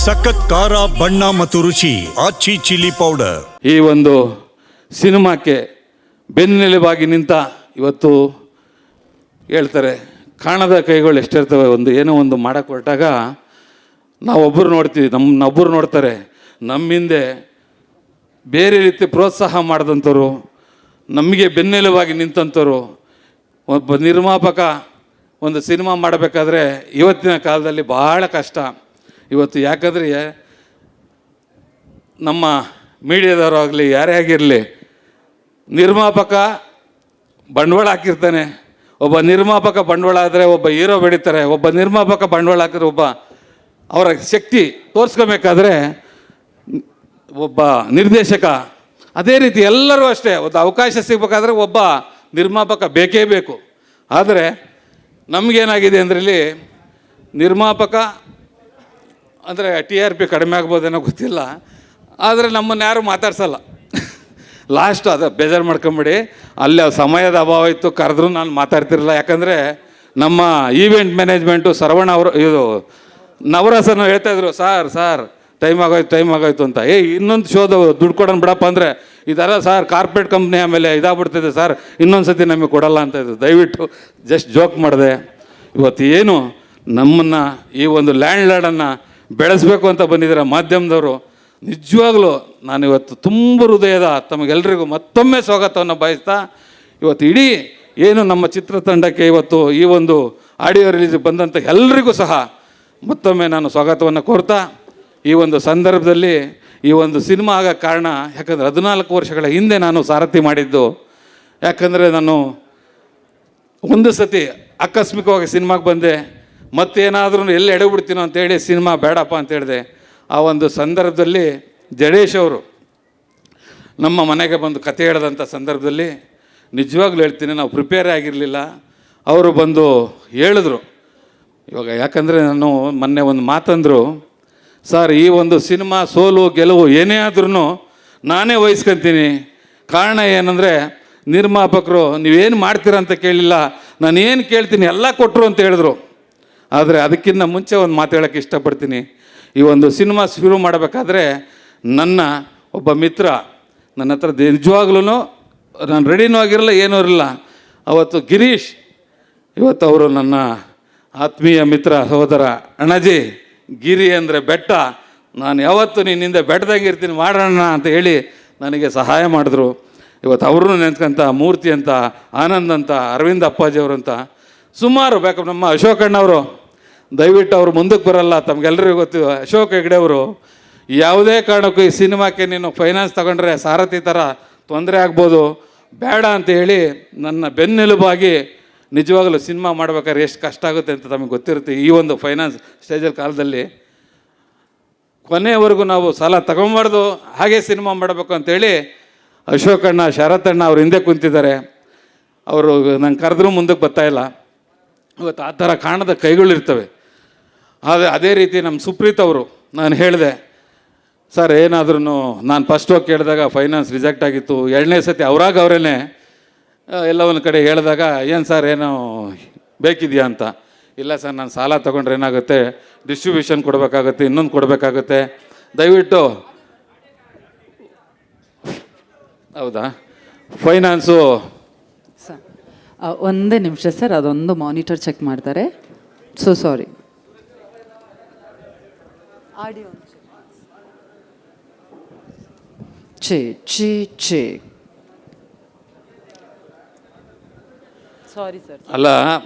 ಸಖತ್ ಖಾರ ಬಣ್ಣ ಮತ್ತು ರುಚಿ ಆಚಿ ಚಿಲ್ಲಿ ಪೌಡರ್. ಈ ಒಂದು ಸಿನಿಮಾಕ್ಕೆ ಬೆನ್ನೆಲುಬಾಗಿ ನಿಂತ ಇವತ್ತು ಹೇಳ್ತಾರೆ ಕಾಣದ ಕೈಗಳು ಎಷ್ಟಿರ್ತವೆ. ಏನೋ ಒಂದು ಮಾಡಕ್ಕೆ ಹೊರಟಾಗ ನಾವೊಬ್ಬರು ನೋಡ್ತೀವಿ, ನಮ್ಮೊಬ್ಬರು ನೋಡ್ತಾರೆ, ನಮ್ಮ ಹಿಂದೆ ಬೇರೆ ರೀತಿ ಪ್ರೋತ್ಸಾಹ ಮಾಡಿದಂಥವ್ರು, ನಮಗೆ ಬೆನ್ನೆಲುಬಾಗಿ ನಿಂತಂಥವ್ರು. ಒಬ್ಬ ನಿರ್ಮಾಪಕ ಒಂದು ಸಿನಿಮಾ ಮಾಡಬೇಕಾದ್ರೆ ಇವತ್ತಿನ ಕಾಲದಲ್ಲಿ ಭಾಳ ಕಷ್ಟ. ಇವತ್ತು ಯಾಕಂದರೆ ನಮ್ಮ ಮೀಡಿಯಾದವರು ಆಗಲಿ ಯಾರೇ ಆಗಿರಲಿ, ನಿರ್ಮಾಪಕ ಬಂಡವಾಳ ಹಾಕಿರ್ತಾನೆ. ಒಬ್ಬ ನಿರ್ಮಾಪಕ ಬಂಡವಾಳ ಆದರೆ ಒಬ್ಬ ಹೀರೋ ಬೆಳೀತಾರೆ. ಒಬ್ಬ ನಿರ್ಮಾಪಕ ಬಂಡವಾಳ ಹಾಕಿದ್ರೆ ಒಬ್ಬ ಅವರ ಶಕ್ತಿ ತೋರಿಸ್ಕೋಬೇಕಾದ್ರೆ ಒಬ್ಬ ನಿರ್ದೇಶಕ, ಅದೇ ರೀತಿ ಎಲ್ಲರೂ ಅಷ್ಟೇ. ಒಂದು ಅವಕಾಶ ಸಿಗಬೇಕಾದ್ರೆ ಒಬ್ಬ ನಿರ್ಮಾಪಕ ಬೇಕೇ ಬೇಕು. ಆದರೆ ನಮಗೇನಾಗಿದೆ ಅಂದರೆ ಇಲ್ಲಿ ನಿರ್ಮಾಪಕ ಅಂದರೆ TRP ಕಡಿಮೆ ಆಗ್ಬೋದೇನೋ ಗೊತ್ತಿಲ್ಲ, ಆದರೆ ನಮ್ಮನ್ನು ಯಾರು ಮಾತಾಡ್ಸಲ್ಲ. ಲಾಸ್ಟ್ ಅದು ಬೇಜಾರು ಮಾಡ್ಕೊಂಬಿಡಿ, ಅಲ್ಲಿ ಸಮಯದ ಅಭಾವ ಇತ್ತು, ಕರೆದ್ರೂ ನಾನು ಮಾತಾಡ್ತಿರಲಿಲ್ಲ. ಯಾಕಂದರೆ ನಮ್ಮ ಈವೆಂಟ್ ಮ್ಯಾನೇಜ್ಮೆಂಟು ಸರವಣ ಅವರು ಇದು ನವರಸನ ಹೇಳ್ತಾಯಿದ್ರು, ಸಾರ್ ಟೈಮ್ ಆಗೋಯ್ತು ಅಂತ. ಇನ್ನೊಂದು ಶೋದು ದುಡ್ಡು ಕೊಡೋಣ ಬಿಡಪ್ಪ ಅಂದರೆ, ಇದೆಲ್ಲ ಸಾರ್ ಕಾರ್ಪೊರೇಟ್ ಕಂಪ್ನಿ ಆಮೇಲೆ ಇದಾಗ್ಬಿಡ್ತಿದೆ ಸರ್, ಇನ್ನೊಂದು ಸತಿ ನಮಗೆ ಕೊಡಲ್ಲ ಅಂತ ಇದ್ರು. ದಯವಿಟ್ಟು ಜಸ್ಟ್ ಜೋಕ್ ಮಾಡಿದೆ. ಇವತ್ತು ಏನು ನಮ್ಮನ್ನು ಈ ಒಂದು ಲ್ಯಾಂಡ್ ಲಾರ್ಡನ್ನು ಬೆಳೆಸಬೇಕು ಅಂತ ಬಂದಿದ್ದಾರೆ ಮಾಧ್ಯಮದವರು. ನಿಜವಾಗ್ಲೂ ನಾನು ಇವತ್ತು ತುಂಬ ಹೃದಯದ ತಮಗೆಲ್ಲರಿಗೂ ಮತ್ತೊಮ್ಮೆ ಸ್ವಾಗತವನ್ನು ಬಯಸ್ತಾ, ಇವತ್ತು ಇಡೀ ಏನು ನಮ್ಮ ಚಿತ್ರತಂಡಕ್ಕೆ ಇವತ್ತು ಈ ಒಂದು ಆಡಿಯೋ ರಿಲೀಸ್ ಬಂದಂಥ ಎಲ್ರಿಗೂ ಸಹ ಮತ್ತೊಮ್ಮೆ ನಾನು ಸ್ವಾಗತವನ್ನು ಕೋರ್ತಾ, ಈ ಒಂದು ಸಂದರ್ಭದಲ್ಲಿ ಈ ಒಂದು ಸಿನಿಮಾ ಆಗೋ ಕಾರಣ ಯಾಕಂದರೆ 14 ವರ್ಷಗಳ ಹಿಂದೆ ನಾನು ಸಾರಥಿ ಮಾಡಿದ್ದು. ಯಾಕಂದರೆ ನಾನು ಒಂದು ಸತಿ ಆಕಸ್ಮಿಕವಾಗಿ ಸಿನಿಮಾಗೆ ಬಂದೆ, ಮತ್ತೇನಾದ್ರೂ ಎಲ್ಲಿ ಎಡಬಿಡ್ತೀನೋ ಅಂತೇಳಿ ಸಿನಿಮಾ ಬೇಡಪ್ಪ ಅಂತ ಹೇಳಿದೆ. ಆ ಒಂದು ಸಂದರ್ಭದಲ್ಲಿ ಜಡೇಶ್ ಅವರು ನಮ್ಮ ಮನೆಗೆ ಬಂದು ಕತೆ ಹೇಳಿದಂಥ ಸಂದರ್ಭದಲ್ಲಿ ನಿಜವಾಗ್ಲೂ ಹೇಳ್ತೀನಿ, ನಾವು ಪ್ರಿಪೇರ್ ಆಗಿರಲಿಲ್ಲ. ಅವರು ಬಂದು ಹೇಳಿದ್ರು. ಇವಾಗ ಯಾಕಂದರೆ ನಾನು ಮೊನ್ನೆ ಒಂದು ಮಾತಂದರು, ಸರ್ ಈ ಒಂದು ಸಿನಿಮಾ ಸೋಲು ಗೆಲುವು ಏನೇ ಆದ್ರೂ ನಾನೇ ವಹಿಸ್ಕೊತೀನಿ. ಕಾರಣ ಏನಂದರೆ ನಿರ್ಮಾಪಕರು ನೀವೇನು ಮಾಡ್ತೀರ ಅಂತ ಕೇಳಿಲ್ಲ, ನಾನು ಏನು ಕೇಳ್ತೀನಿ ಎಲ್ಲ ಕೊಟ್ಟರು ಅಂತ ಹೇಳಿದ್ರು. ಆದರೆ ಅದಕ್ಕಿಂತ ಮುಂಚೆ ಒಂದು ಮಾತು ಹೇಳೋಕ್ಕೆ ಇಷ್ಟಪಡ್ತೀನಿ. ಈ ಒಂದು ಸಿನಿಮಾ ಶುರು ಮಾಡಬೇಕಾದ್ರೆ ನನ್ನ ಒಬ್ಬ ಮಿತ್ರ ನನ್ನ ಹತ್ರ ನಿಜವಾಗ್ಲೂ ನಾನು ರೆಡಿನೂ ಆಗಿರಲ್ಲ, ಏನೂ ಇರಲಿಲ್ಲ. ಅವತ್ತು ಗಿರೀಶ್, ಇವತ್ತು ಅವರು ನನ್ನ ಆತ್ಮೀಯ ಮಿತ್ರ ಸಹೋದರ. ಅಣ್ಣಾಜಿ ಗಿರಿ ಅಂದರೆ ಬೆಟ್ಟ, ನಾನು ಯಾವತ್ತು ನಿನ್ನಿಂದ ಬೆಟ್ಟದಾಗೆ ಇರ್ತೀನಿ, ಮಾಡೋಣ ಅಂತ ಹೇಳಿ ನನಗೆ ಸಹಾಯ ಮಾಡಿದ್ರು. ಇವತ್ತು ಅವ್ರನ್ನೂ ನೆನ್ಸ್ಕೊಂತ ಮೂರ್ತಿ ಅಂತ, ಆನಂದ್ ಅಂತ, ಅರವಿಂದ್ ಅಪ್ಪಾಜಿಯವರು ಅಂತ ಸುಮಾರು ಬೇಕು. ನಮ್ಮ ಅಶೋಕ್ ಅಣ್ಣವರು ದಯವಿಟ್ಟು ಅವರು ಮುಂದಕ್ಕೆ ಬರಲ್ಲ, ತಮಗೆಲ್ಲರಿಗೂ ಗೊತ್ತಿದೆ. ಅಶೋಕ್ ಹೆಗ್ಡೆ ಅವರು ಯಾವುದೇ ಕಾರಣಕ್ಕೂ ಈ ಸಿನಿಮಾಕ್ಕೆ ನೀನು ಫೈನಾನ್ಸ್ ತಗೊಂಡ್ರೆ ಸಾರಥಿ ಥರ ತೊಂದರೆ ಆಗ್ಬೋದು, ಬೇಡ ಅಂತ ಹೇಳಿ ನನ್ನ ಬೆನ್ನೆಲುಬಾಗಿ ನಿಜವಾಗಲೂ ಸಿನಿಮಾ ಮಾಡ್ಬೇಕಾದ್ರೆ ಎಷ್ಟು ಕಷ್ಟ ಆಗುತ್ತೆ ಅಂತ ತಮಗೆ ಗೊತ್ತಿರುತ್ತೆ. ಈ ಒಂದು ಫೈನಾನ್ಸ್ ಸ್ಟೇಜಲ್ಲಿ ಕಾಲದಲ್ಲಿ ಕೊನೆಯವರೆಗೂ ನಾವು ಸಾಲ ತಗೊಂಬಾರ್ದು, ಹಾಗೆ ಸಿನಿಮಾ ಮಾಡಬೇಕು ಅಂತೇಳಿ ಅಶೋಕಣ್ಣ, ಶರತಣ್ಣ ಅವ್ರು ಹಿಂದೆ ಕುಂತಿದ್ದಾರೆ. ಅವರು ನಂಗೆ ಕರೆದ್ರೂ ಮುಂದಕ್ಕೆ ಬರ್ತಾಯಿಲ್ಲ. ಇವತ್ತು ಆ ಥರ ಕಾಣದ ಕೈಗಳಿರ್ತವೆ. ಅದೇ ರೀತಿ ನಮ್ಮ ಸುಪ್ರೀತ್ ಅವರು, ನಾನು ಹೇಳಿದೆ ಸರ್ ಏನಾದ್ರೂ, ನಾನು ಫಸ್ಟ್ ಹೋಗಿ ಕೇಳಿದಾಗ ಫೈನಾನ್ಸ್ ರಿಜೆಕ್ಟ್ ಆಗಿತ್ತು. 2ನೇ ಸತಿ ಅವರೇ ಎಲ್ಲ ಒಂದು ಕಡೆ ಹೇಳಿದಾಗ, ಏನು ಸರ್ ಏನೋ ಬೇಕಿದೆಯಾ ಅಂತ. ಇಲ್ಲ ಸರ್ ನಾನು ಸಾಲ ತೊಗೊಂಡ್ರೆ ಏನಾಗುತ್ತೆ, ಡಿಸ್ಟ್ರಿಬ್ಯೂಷನ್ ಕೊಡಬೇಕಾಗುತ್ತೆ, ಇನ್ನೊಂದು ಕೊಡಬೇಕಾಗುತ್ತೆ, ದಯವಿಟ್ಟು. ಹೌದಾ, ಫೈನಾನ್ಸು ಸರ್ ಒಂದೇ ನಿಮಿಷ ಸರ್, ಅದೊಂದು ಮಾನಿಟರ್ ಚೆಕ್ ಮಾಡ್ತಾರೆ. So sorry. Audio check. Sorry sir. ಅಲ್ಲ,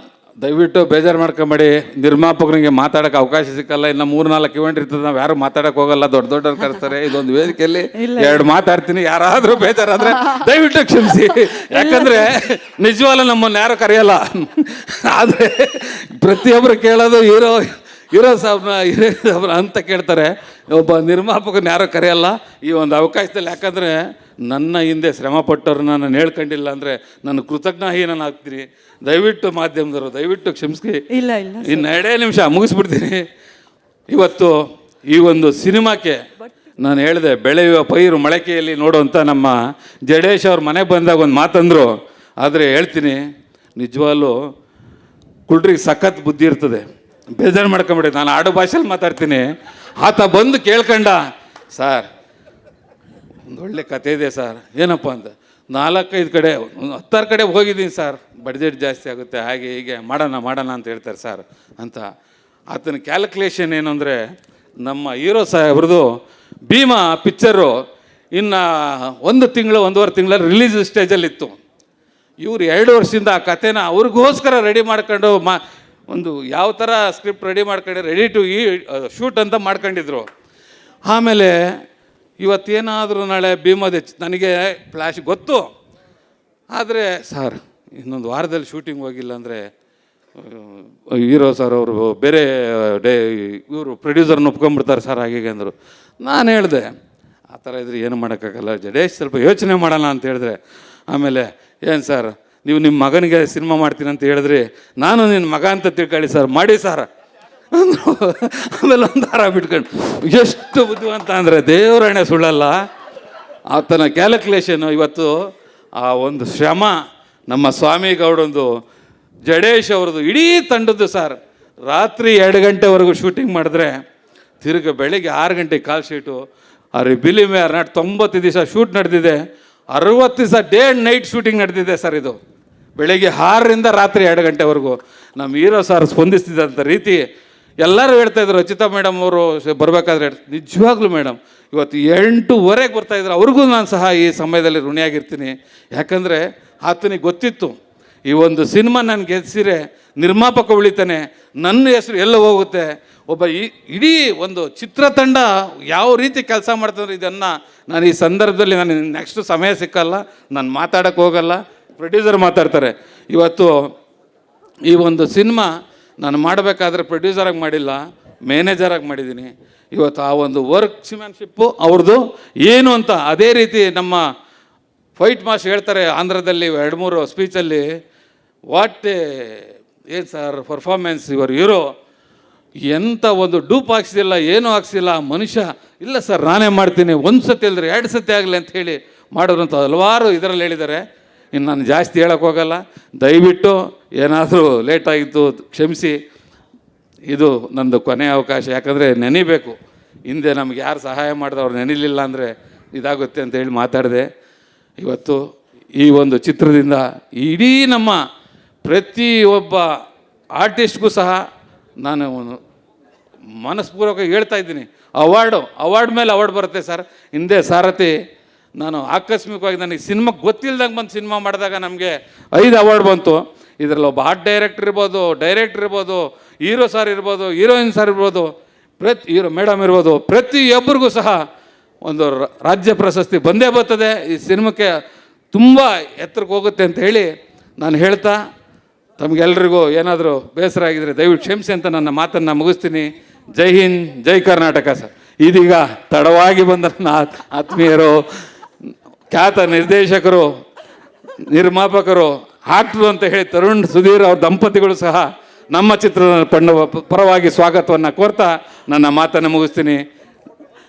ದಯವಿಟ್ಟು ಬೇಜಾರು ಮಾಡ್ಕೊಂಬೇಡಿ. ನಿರ್ಮಾಪಕರಿಗೆ ಮಾತಾಡೋಕ್ಕೆ ಅವಕಾಶ ಸಿಕ್ಕಲ್ಲ. ಇನ್ನು 3-4 ಇವೆಂಟ್ ಇರ್ತದೆ, ನಾವು ಯಾರು ಮಾತಾಡೋಕೆ ಹೋಗಲ್ಲ, ದೊಡ್ಡವ್ರು ಕರೆಸ್ತಾರೆ. ಇದೊಂದು ವೇದಿಕೆಯಲ್ಲಿ 2 ಮಾತಾಡ್ತೀನಿ. ಯಾರಾದರೂ ಬೇಜಾರಾದರೆ ದಯವಿಟ್ಟು ಕ್ಷಮಿಸಿ. ಯಾಕಂದರೆ ನಿಜವಾಗ್ಲೂ ನಮ್ಮನ್ನು ಯಾರು ಕರೆಯಲ್ಲ. ಆದರೆ ಪ್ರತಿಯೊಬ್ಬರು ಕೇಳೋದು ಹೀರೋ ಸಾಬ್ನ ಅಂತ ಕೇಳ್ತಾರೆ. ಒಬ್ಬ ನಿರ್ಮಾಪಕನ ಯಾರೋ ಕರೆಯಲ್ಲ ಈ ಒಂದು ಅವಕಾಶದಲ್ಲಿ. ಯಾಕಂದರೆ ನನ್ನ ಹಿಂದೆ ಶ್ರಮಪಟ್ಟವ್ರನ್ನ ನಾನು ಹೇಳ್ಕೊಂಡಿಲ್ಲ ಅಂದರೆ ನಾನು ಕೃತಜ್ಞಹೀನಾಗ್ತೀನಿ. ದಯವಿಟ್ಟು ಮಾಧ್ಯಮದವರು ದಯವಿಟ್ಟು ಕ್ಷಮಿಸಿ. ಇಲ್ಲ ಇನ್ನು 2 ನಿಮಿಷ ಮುಗಿಸ್ಬಿಡ್ತೀನಿ. ಇವತ್ತು ಈ ಒಂದು ಸಿನಿಮಾಕ್ಕೆ ನಾನು ಹೇಳಿದೆ, ಬೆಳೆಯುವ ಪೈರು ಮೊಳಕೆಯಲ್ಲಿ ನೋಡುವಂಥ ನಮ್ಮ ಜಡೇಶ್ ಅವ್ರ ಮನೆಗೆ ಬಂದಾಗ ಒಂದು ಮಾತಂದರು. ಆದರೆ ಹೇಳ್ತೀನಿ, ನಿಜವಾಗ್ಲೂ ಕುಳ್ರಿಗೆ ಸಖತ್ ಬುದ್ಧಿ ಇರ್ತದೆ. ಬೇಜಾರು ಮಾಡ್ಕೊಂಬಿಡಿ, ನಾನು ಆಡು ಭಾಷೆಯಲ್ಲಿ ಮಾತಾಡ್ತೀನಿ. ಆತ ಬಂದು ಕೇಳ್ಕೊಂಡ, ಸರ್ ಒಂದು ಒಳ್ಳೆ ಕತೆ ಇದೆ ಸರ್. ಏನಪ್ಪ ಅಂತ, 4-5 ಕಡೆ 10 ಕಡೆ ಹೋಗಿದ್ದೀನಿ ಸರ್, ಬಡ್ಜೆಟ್ ಜಾಸ್ತಿ ಆಗುತ್ತೆ, ಹಾಗೆ ಹೀಗೆ ಮಾಡೋಣ ಅಂತ ಹೇಳ್ತಾರೆ ಸರ್ ಅಂತ. ಆತನ ಕ್ಯಾಲ್ಕುಲೇಷನ್ ಏನು ಅಂದರೆ, ನಮ್ಮ ಹೀರೋ ಸಾಹೇಬ್ರದ್ದು ಭೀಮಾ ಪಿಕ್ಚರು ಇನ್ನು 1 ತಿಂಗಳು 1.5 ತಿಂಗಳಲ್ಲಿ ರಿಲೀಸ್ ಸ್ಟೇಜಲ್ಲಿತ್ತು. ಇವ್ರು 2 ವರ್ಷದಿಂದ ಆ ಕಥೆನ ಅವ್ರಿಗೋಸ್ಕರ ರೆಡಿ ಮಾಡ್ಕೊಂಡು ಒಂದು ಯಾವ ಥರ ಸ್ಕ್ರಿಪ್ಟ್ ರೆಡಿ ಮಾಡ್ಕೊಂಡು ರೆಡಿ ಟು ಶೂಟ್ ಅಂತ ಮಾಡ್ಕೊಂಡಿದ್ರು. ಆಮೇಲೆ ಇವತ್ತೇನಾದರೂ ನಾಳೆ ಭೀಮದ ನನಗೆ ಫ್ಲ್ಯಾಶ್ ಗೊತ್ತು, ಆದರೆ ಸರ್ ಇನ್ನೊಂದು ವಾರದಲ್ಲಿ ಶೂಟಿಂಗ್ ಹೋಗಿಲ್ಲ ಅಂದರೆ ಹೀರೋ ಸರ್ ಅವರು ಬೇರೆ ಇವರು ಪ್ರೊಡ್ಯೂಸರ್ನ ಒಪ್ಕೊಂಡ್ಬಿಡ್ತಾರೆ ಸರ್ ಹಾಗೆ ಅಂದರು. ನಾನು ಹೇಳಿದೆ ಆ ಥರ ಇದ್ರೆ ಏನು ಮಾಡೋಕ್ಕಾಗಲ್ಲ ಜಡೇಶ್, ಸ್ವಲ್ಪ ಯೋಚನೆ ಮಾಡೋಣ ಅಂತ ಹೇಳಿದ್ರೆ. ಆಮೇಲೆ ಏನು ಸರ್ ನೀವು ನಿಮ್ಮ ಮಗನಿಗೆ ಸಿನಿಮಾ ಮಾಡ್ತೀನಿ ಅಂತ ಹೇಳಿದ್ರಿ, ನಾನು ನಿನ್ನ ಮಗ ಅಂತ ತಿಳ್ಕೊಳ್ಳಿ ಸರ್, ಮಾಡಿ ಸರ್ ಅಂದರು. ಆಮೇಲೆ ಒಂದು ಹಾರ ಬಿಟ್ಕೊಂಡು, ಎಷ್ಟು ಬುದ್ಧಿವಂತ ಅಂದರೆ ದೇವರಾಣೆ ಸುಳ್ಳಲ್ಲ. ಆತನ ಕ್ಯಾಲ್ಕುಲೇಷನು ಇವತ್ತು ಆ ಒಂದು ಶ್ರಮ ನಮ್ಮ ಸ್ವಾಮಿ ಗೌಡಂದು, ಜಡೇಶ್ ಅವ್ರದ್ದು, ಇಡೀ ತಂಡದ್ದು ಸರ್. ರಾತ್ರಿ 2 ಗಂಟೆವರೆಗೂ ಶೂಟಿಂಗ್ ಮಾಡಿದ್ರೆ ತಿರುಗಿ ಬೆಳಿಗ್ಗೆ 6 ಗಂಟೆಗೆ ಕಾಲ್ ಶೀಟು. ಅವ್ರ ಬಿಲಿಮೆ 90 ದಿವಸ ಶೂಟ್ ನಡೆದಿದೆ, 60 ದಿವಸ ಡೇ ಆ್ಯಂಡ್ ನೈಟ್ ಶೂಟಿಂಗ್ ನಡೆದಿದೆ ಸರ್. ಇದು ಬೆಳಗ್ಗೆ 6ರಿಂದ ರಾತ್ರಿ 2 ಗಂಟೆವರೆಗೂ ನಮ್ಮ ಹೀರೋ ಸರ್ ಸ್ಪಂದಿಸ್ತಿದ್ದಂಥ ರೀತಿ ಎಲ್ಲರೂ ಹೇಳ್ತಾಯಿದ್ರು. ರಚಿತಾ ಮೇಡಮ್ ಅವರು ಬರಬೇಕಾದ್ರೆ, ನಿಜವಾಗ್ಲೂ ಮೇಡಮ್ ಇವತ್ತು 8:15 ಬರ್ತಾಯಿದ್ರು, ಅವ್ರಿಗೂ ನಾನು ಸಹ ಈ ಸಮಯದಲ್ಲಿ ಋಣಿಯಾಗಿರ್ತೀನಿ. ಯಾಕಂದರೆ ಆತನಿಗೆ ಗೊತ್ತಿತ್ತು ಈ ಒಂದು ಸಿನಿಮಾ ನಾನು ಗೆಲ್ಲಿಸಿರೆ ನಿರ್ಮಾಪಕ ಉಳಿತಾನೆ, ನನ್ನ ಹೆಸರು ಎಲ್ಲ ಹೋಗುತ್ತೆ. ಒಬ್ಬ ಇಡೀ ಒಂದು ಚಿತ್ರತಂಡ ಯಾವ ರೀತಿ ಕೆಲಸ ಮಾಡ್ತಾರೆ ಇದನ್ನು ನಾನು ಈ ಸಂದರ್ಭದಲ್ಲಿ ನಾನು ನೆಕ್ಸ್ಟ್ ಸಮಯ ಸಿಕ್ಕಲ್ಲ, ನಾನು ಮಾತಾಡೋಕ್ಕೆ ಹೋಗಲ್ಲ, ಪ್ರೊಡ್ಯೂಸರ್ ಮಾತಾಡ್ತಾರೆ. ಇವತ್ತು ಈ ಒಂದು ಸಿನಿಮಾ ನಾನು ಮಾಡಬೇಕಾದ್ರೆ ಪ್ರೊಡ್ಯೂಸರಾಗಿ ಮಾಡಿಲ್ಲ, ಮ್ಯಾನೇಜರಾಗಿ ಮಾಡಿದ್ದೀನಿ. ಇವತ್ತು ಆ ಒಂದು ವರ್ಕ್ಸ್ಮ್ಯಾನ್ಶಿಪ್ಪು ಅವ್ರದ್ದು ಏನು ಅಂತ ಅದೇ ರೀತಿ ನಮ್ಮ ಫೈಟ್ ಮಾಸ್ಟರ್ ಹೇಳ್ತಾರೆ ಆಂಧ್ರದಲ್ಲಿ 2-3 ಸ್ಪೀಚಲ್ಲಿ, ವಾಟ್ ಏನು ಸರ್ ಪರ್ಫಾರ್ಮೆನ್ಸ್ ಯುವರ್ ಹೀರೋ, ಎಂಥ ಒಂದು ಡೂಪ್ ಹಾಕ್ಸಿಲ್ಲ, ಏನೂ ಹಾಕ್ಸಿಲ್ಲ ಮನುಷ್ಯ. ಇಲ್ಲ ಸರ್ ನಾನೇ ಮಾಡ್ತೀನಿ, 1 ಸತಿ ಅಲ್ಲದ್ರೆ 2 ಸತಿ ಆಗಲಿ ಅಂತ ಹೇಳಿ ಮಾಡೋರಂಥ ಹಲವಾರು ಇದರಲ್ಲಿ ಹೇಳಿದ್ದಾರೆ. ಇನ್ನು ನಾನು ಜಾಸ್ತಿ ಹೇಳೋಕ್ಕೆ ಹೋಗಲ್ಲ, ದಯವಿಟ್ಟು ಏನಾದರೂ ಲೇಟಾಗಿತ್ತು ಕ್ಷಮಿಸಿ. ಇದು ನಂದು ಕೊನೆಯ ಅವಕಾಶ, ಯಾಕಂದರೆ ನೆನಿಬೇಕು. ಹಿಂದೆ ನಮ್ಗೆ ಯಾರು ಸಹಾಯ ಮಾಡಿದ್ರೆ ಅವ್ರು ನೆನಿಲಿಲ್ಲ ಅಂದರೆ ಇದಾಗುತ್ತೆ ಅಂತ ಹೇಳಿ ಮಾತಾಡಿದೆ. ಇವತ್ತು ಈ ಒಂದು ಚಿತ್ರದಿಂದ ಇಡೀ ನಮ್ಮ ಪ್ರತಿಯೊಬ್ಬ ಆರ್ಟಿಸ್ಟ್ಗೂ ಸಹ ನಾನು ಮನಸ್ಪೂರ್ವಕ ಹೇಳ್ತಾ ಇದ್ದೀನಿ, ಅವಾರ್ಡ್ ಮೇಲೆ ಅವಾರ್ಡ್ ಬರುತ್ತೆ ಸರ್. ಹಿಂದೆ ಸಾರಥಿ ನಾನು ಆಕಸ್ಮಿಕವಾಗಿ ನನಗೆ ಸಿನಿಮಾ ಗೊತ್ತಿಲ್ದಂಗೆ ಬಂದು ಸಿನಿಮಾ ಮಾಡಿದಾಗ ನಮಗೆ 5 ಅವಾರ್ಡ್ ಬಂತು. ಇದರಲ್ಲಿ ಒಬ್ಬ ಆರ್ಟ್ ಡೈರೆಕ್ಟರ್ ಇರ್ಬೋದು, ಹೀರೋ ಸರ್ ಇರ್ಬೋದು, ಹೀರೋಯಿನ್ ಸರ್ ಇರ್ಬೋದು, ಹೀರೋ ಮೇಡಮ್ ಇರ್ಬೋದು, ಪ್ರತಿಯೊಬ್ಬರಿಗೂ ಸಹ ಒಂದು ರಾಜ್ಯ ಪ್ರಶಸ್ತಿ ಬಂದೇ ಬರ್ತದೆ. ಈ ಸಿನಿಮಾಕ್ಕೆ ತುಂಬ ಎತ್ತರಕ್ಕೆ ಹೋಗುತ್ತೆ ಅಂತ ಹೇಳಿ ನಾನು ಹೇಳ್ತಾ, ತಮಗೆಲ್ರಿಗೂ ಏನಾದರೂ ಬೇಸರ ಆಗಿದರೆ ದಯವಿಟ್ಟು ಕ್ಷಮಿಸಿ ಅಂತ ನನ್ನ ಮಾತನ್ನು ಮುಗಿಸ್ತೀನಿ. ಜೈ ಹಿಂದ್, ಜೈ ಕರ್ನಾಟಕ ಸರ್. ಇದೀಗ ತಡವಾಗಿ ಬಂದ ನನ್ನ ಆತ್ಮೀಯರು, ಖ್ಯಾತ ನಿರ್ದೇಶಕರು, ನಿರ್ಮಾಪಕರು, ಆಕ್ಟ್ರು ಅಂತ ಹೇಳಿ ತರುಣ್ ಸುಧೀರ್ ಅವ್ರ ದಂಪತಿಗಳು ಸಹ ನಮ್ಮ ಚಿತ್ರದ ಪರವಾಗಿ ಸ್ವಾಗತವನ್ನು ಕೋರ್ತಾ ನನ್ನ ಮಾತನ್ನು ಮುಗಿಸ್ತೀನಿ.